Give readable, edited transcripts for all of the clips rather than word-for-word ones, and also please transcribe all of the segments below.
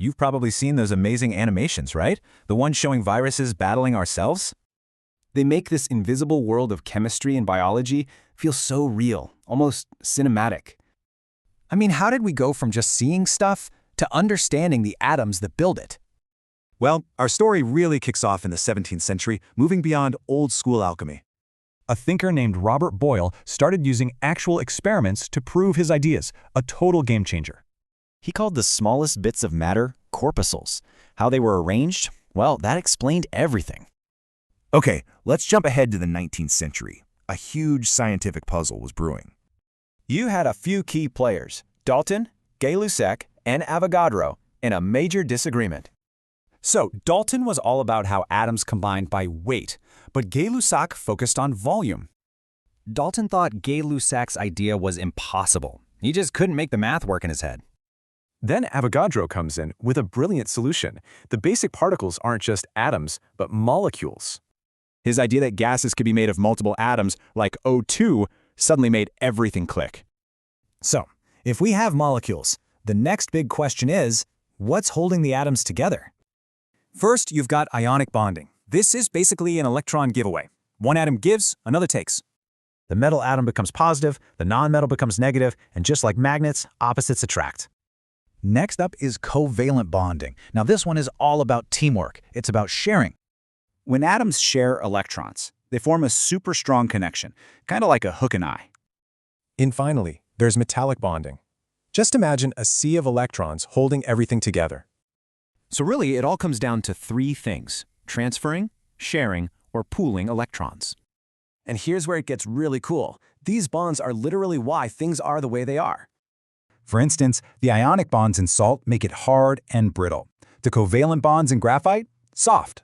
You've probably seen those amazing animations, right? The ones showing viruses battling ourselves? They make this invisible world of chemistry and biology feel so real, almost cinematic. I mean, how did we go from just seeing stuff to understanding the atoms that build it? Well, our story really kicks off in the 17th century, moving beyond old-school alchemy. A thinker named Robert Boyle started using actual experiments to prove his ideas, a total game changer. He called the smallest bits of matter corpuscles. How they were arranged, well, that explained everything. Okay, let's jump ahead to the 19th century. A huge scientific puzzle was brewing. You had a few key players, Dalton, Gay-Lussac, and Avogadro, in a major disagreement. So, Dalton was all about how atoms combined by weight, but Gay-Lussac focused on volume. Dalton thought Gay-Lussac's idea was impossible. He just couldn't make the math work in his head. Then Avogadro comes in with a brilliant solution. The basic particles aren't just atoms, but molecules. His idea that gases could be made of multiple atoms, like O2, suddenly made everything click. So, if we have molecules, the next big question is, what's holding the atoms together? First, you've got ionic bonding. This is basically an electron giveaway. One atom gives, another takes. The metal atom becomes positive, the non-metal becomes negative, and just like magnets, opposites attract. Next up is covalent bonding. Now this one is all about teamwork. It's about sharing. When atoms share electrons, they form a super strong connection, kind of like a hook and eye. And finally, there's metallic bonding. Just imagine a sea of electrons holding everything together. So really, it all comes down to three things: transferring, sharing, or pooling electrons. And here's where it gets really cool. These bonds are literally why things are the way they are. For instance, the ionic bonds in salt make it hard and brittle. The covalent bonds in graphite, soft.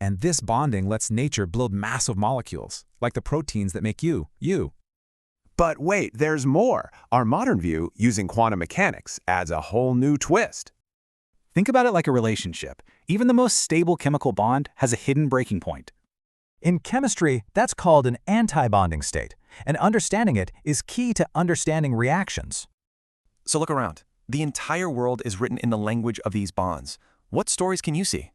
And this bonding lets nature build massive molecules, like the proteins that make you. But wait, there's more. Our modern view, using quantum mechanics, adds a whole new twist. Think about it like a relationship. Even the most stable chemical bond has a hidden breaking point. In chemistry, that's called an anti-bonding state, and understanding it is key to understanding reactions. So look around. The entire world is written in the language of these bonds. What stories can you see?